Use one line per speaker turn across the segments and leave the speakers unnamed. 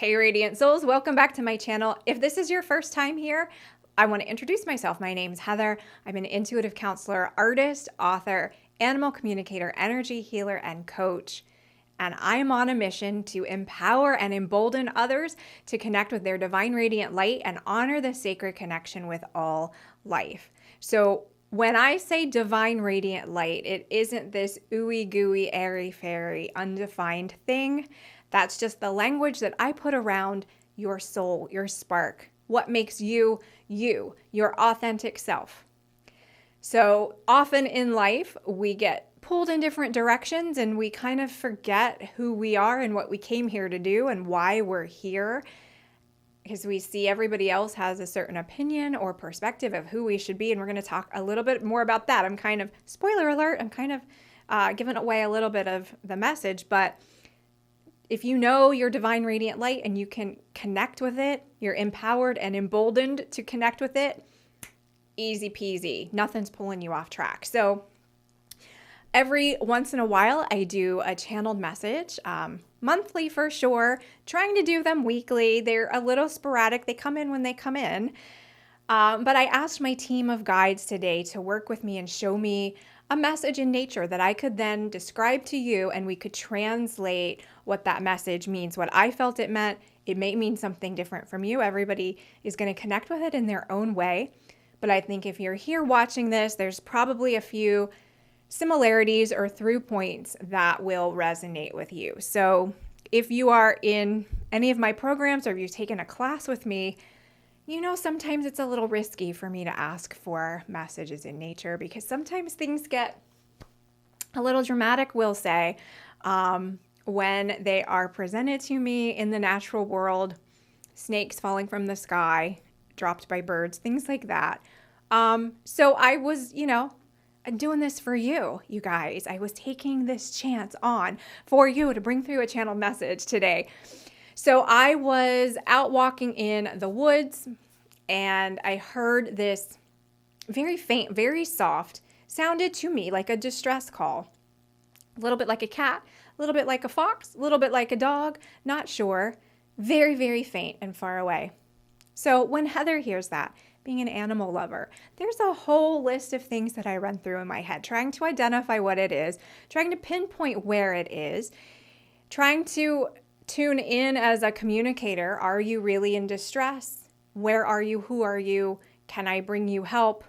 Hey Radiant Souls, welcome back to my channel. If this is your first time here, I want to introduce myself. My name's Heather. I'm an intuitive counselor, artist, author, animal communicator, energy healer, and coach. And I'm on a mission to empower and embolden others to connect with their divine radiant light and honor the sacred connection with all life. So when I say divine radiant light, it isn't this ooey gooey, airy fairy, undefined thing. That's just the language that I put around your soul, your spark, what makes you, you, your authentic self. So often in life, we get pulled in different directions and we kind of forget who we are and what we came here to do and why we're here, because we see everybody else has a certain opinion or perspective of who we should be. And we're going to talk a little bit more about that. I'm kind of, spoiler alert, I'm kind of giving away a little bit of the message, but if you know your divine radiant light and you can connect with it, you're empowered and emboldened to connect with it, easy peasy. Nothing's pulling you off track. So every once in a while, I do a channeled message, monthly for sure, trying to do them weekly. They're a little sporadic. They come in when they come in. But I asked my team of guides today to work with me and show me a message in nature that I could then describe to you, and we could translate what that message means, what I felt it meant. It may mean something different from you. Everybody is going to connect with it in their own way. But I think if you're here watching this, there's probably a few similarities or through points that will resonate with you. So if you are in any of my programs or if you've taken a class with me, you know, sometimes it's a little risky for me to ask for messages in nature because sometimes things get a little dramatic, we'll say, when they are presented to me in the natural world, snakes falling from the sky, dropped by birds, things like that. So I was, doing this for you, you guys. I was taking this chance on for you to bring through a channeled message today. So I was out walking in the woods and I heard this very faint, very soft, sounded to me like a distress call. A little bit like a cat, a little bit like a fox, a little bit like a dog, not sure. Very, very faint and far away. So when Heather hears that, being an animal lover, there's a whole list of things that I run through in my head, trying to identify what it is, trying to pinpoint where it is, trying to tune in as a communicator. Are you really in distress? Where are you? Who are you? Can I bring you help?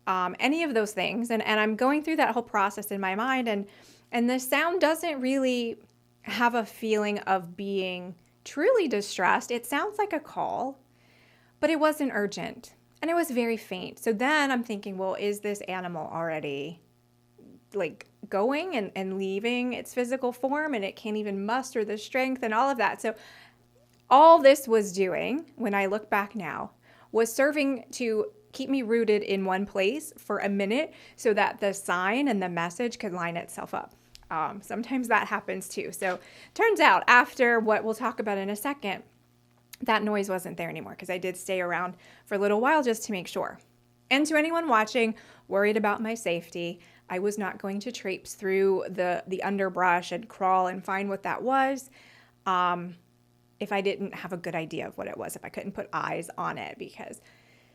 Any of those things. And I'm going through that whole process in my mind. And the sound doesn't really have a feeling of being truly distressed. It sounds like a call, but it wasn't urgent. And it was very faint. So then I'm thinking, well, is this animal already like going and leaving its physical form and it can't even muster the strength and all of that? So all this was doing, when I look back now, was serving to keep me rooted in one place for a minute so that the sign and the message could line itself up. Sometimes that happens too. So turns out after what we'll talk about in a second, that noise wasn't there anymore because I did stay around for a little while just to make sure. And to anyone watching, worried about my safety, I was not going to traipse through the underbrush and crawl and find what that was if I didn't have a good idea of what it was, if I couldn't put eyes on it, because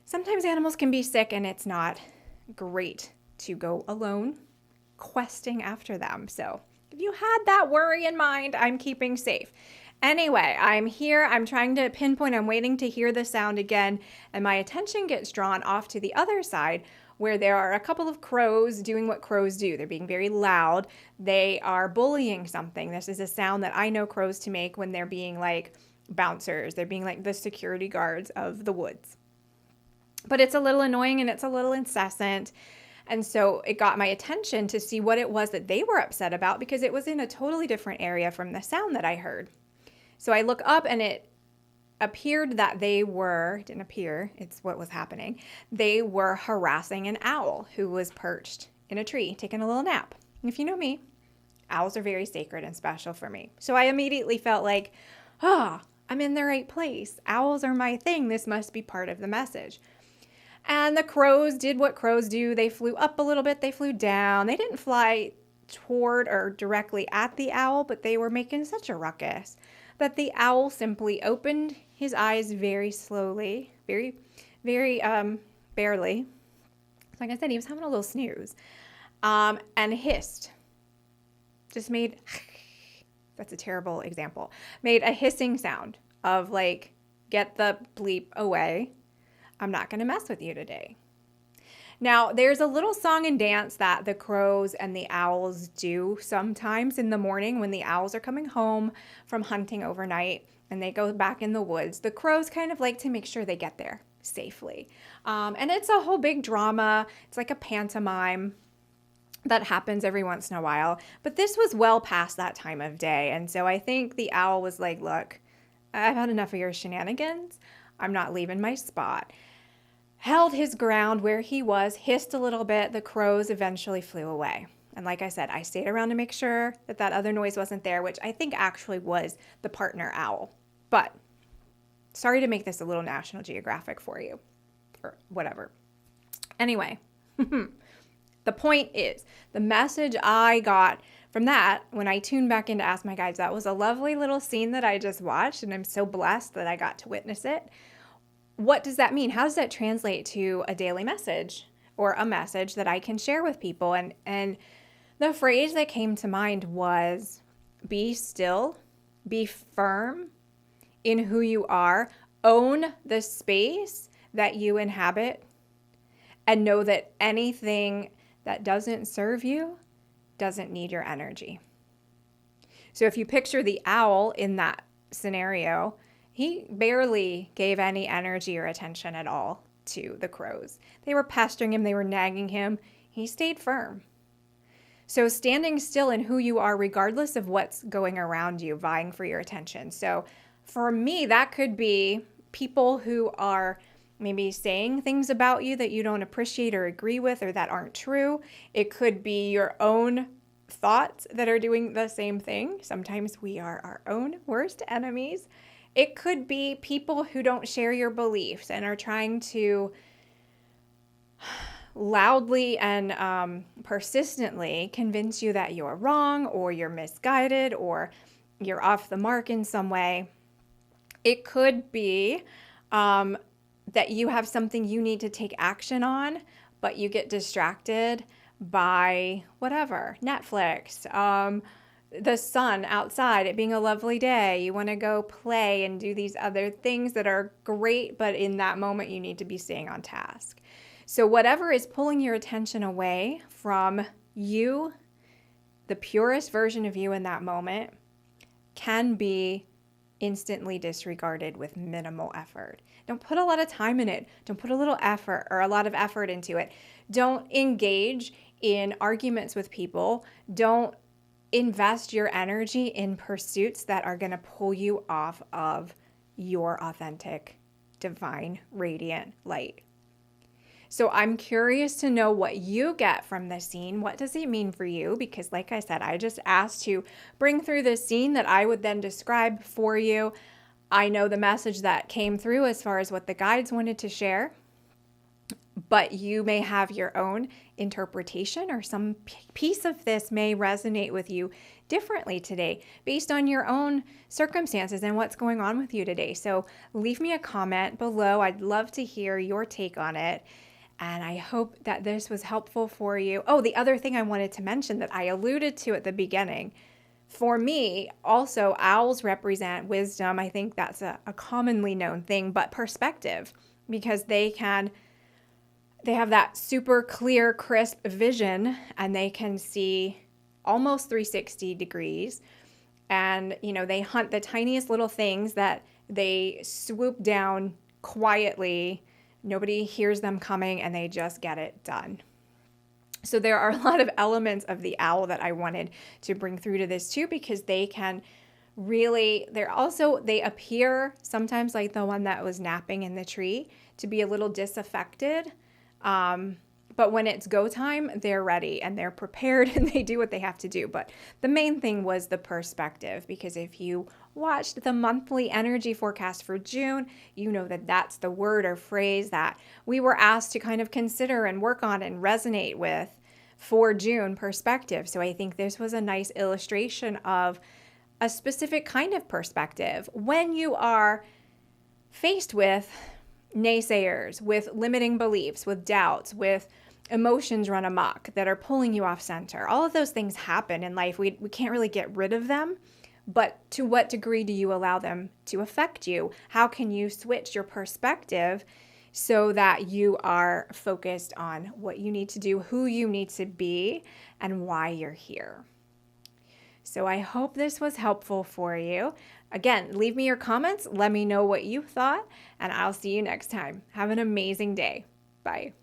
sometimes animals can be sick and it's not great to go alone questing after them. So if you had that worry in mind, I'm keeping safe. Anyway, I'm here. I'm trying to pinpoint. I'm waiting to hear the sound again. And my attention gets drawn off to the other side where there are a couple of crows doing what crows do. They're being very loud. They are bullying something. This is a sound that I know crows to make when they're being like bouncers. They're being like the security guards of the woods. But it's a little annoying and it's a little incessant. And so it got my attention to see what it was that they were upset about because it was in a totally different area from the sound that I heard. So I look up and it appeared that it's what was happening. They were harassing an owl who was perched in a tree, taking a little nap. And if you know me, owls are very sacred and special for me. So I immediately felt like, I'm in the right place. Owls are my thing. This must be part of the message. And the crows did what crows do. They flew up a little bit. They flew down. They didn't fly toward or directly at the owl, but they were making such a ruckus that the owl simply opened his eyes very slowly, very barely. Like I said, he was having a little snooze, and hissed. Just made, that's a terrible example, made a hissing sound of like, get the bleep away. I'm not going to mess with you today. Now, there's a little song and dance that the crows and the owls do sometimes in the morning when the owls are coming home from hunting overnight and they go back in the woods. The crows kind of like to make sure they get there safely. And it's a whole big drama. It's like a pantomime that happens every once in a while. But this was well past that time of day. And so I think the owl was like, look, I've had enough of your shenanigans. I'm not leaving my spot. Held his ground where he was, hissed a little bit. The crows eventually flew away. And like I said, I stayed around to make sure that that other noise wasn't there, which I think actually was the partner owl. But sorry to make this a little National Geographic for you, or whatever. Anyway, the point is, the message I got from that, when I tuned back in to ask my guides, that was a lovely little scene that I just watched, and I'm so blessed that I got to witness it. What does that mean? How does that translate to a daily message or a message that I can share with people? And the phrase that came to mind was, be still, be firm in who you are, own the space that you inhabit, and know that anything that doesn't serve you doesn't need your energy. So if you picture the owl in that scenario, he barely gave any energy or attention at all to the crows. They were pestering him, they were nagging him. He stayed firm. So standing still in who you are, regardless of what's going around you, vying for your attention. So for me, that could be people who are maybe saying things about you that you don't appreciate or agree with or that aren't true. It could be your own thoughts that are doing the same thing. Sometimes we are our own worst enemies. It could be people who don't share your beliefs and are trying to loudly and persistently convince you that you're wrong or you're misguided or you're off the mark in some way. It could be that you have something you need to take action on, but you get distracted by whatever, Netflix, the sun outside, it being a lovely day. You want to go play and do these other things that are great, but in that moment you need to be staying on task. So whatever is pulling your attention away from you, the purest version of you in that moment, can be instantly disregarded with minimal effort. Don't put a lot of time in it. Don't put a little effort or a lot of effort into it. Don't engage in arguments with people. Don't invest your energy in pursuits that are going to pull you off of your authentic, divine, radiant light. So I'm curious to know what you get from this scene. What does it mean for you? Because like I said, I just asked to bring through this scene that I would then describe for you. I know the message that came through as far as what the guides wanted to share, but you may have your own interpretation, or some piece of this may resonate with you differently today based on your own circumstances and what's going on with you today. So leave me a comment below. I'd love to hear your take on it. And I hope that this was helpful for you. Oh, the other thing I wanted to mention that I alluded to at the beginning, for me, also, owls represent wisdom. I think that's a commonly known thing, but perspective, because they have that super clear, crisp vision, and they can see almost 360 degrees. And, they hunt the tiniest little things that they swoop down quietly. Nobody hears them coming, and they just get it done. So there are a lot of elements of the owl that I wanted to bring through to this too, because they can really, they appear sometimes like the one that was napping in the tree to be a little disaffected. But when it's go time, they're ready and they're prepared and they do what they have to do. But the main thing was the perspective, because if you watched the monthly energy forecast for June, you know that that's the word or phrase that we were asked to kind of consider and work on and resonate with for June, perspective. So I think this was a nice illustration of a specific kind of perspective when you are faced with naysayers, with limiting beliefs, with doubts, with emotions run amok that are pulling you off center. All of those things happen in life. We can't really get rid of them, but to what degree do you allow them to affect you? How can you switch your perspective so that you are focused on what you need to do, who you need to be, and why you're here? So I hope this was helpful for you. Again, leave me your comments. Let me know what you thought, and I'll see you next time. Have an amazing day. Bye.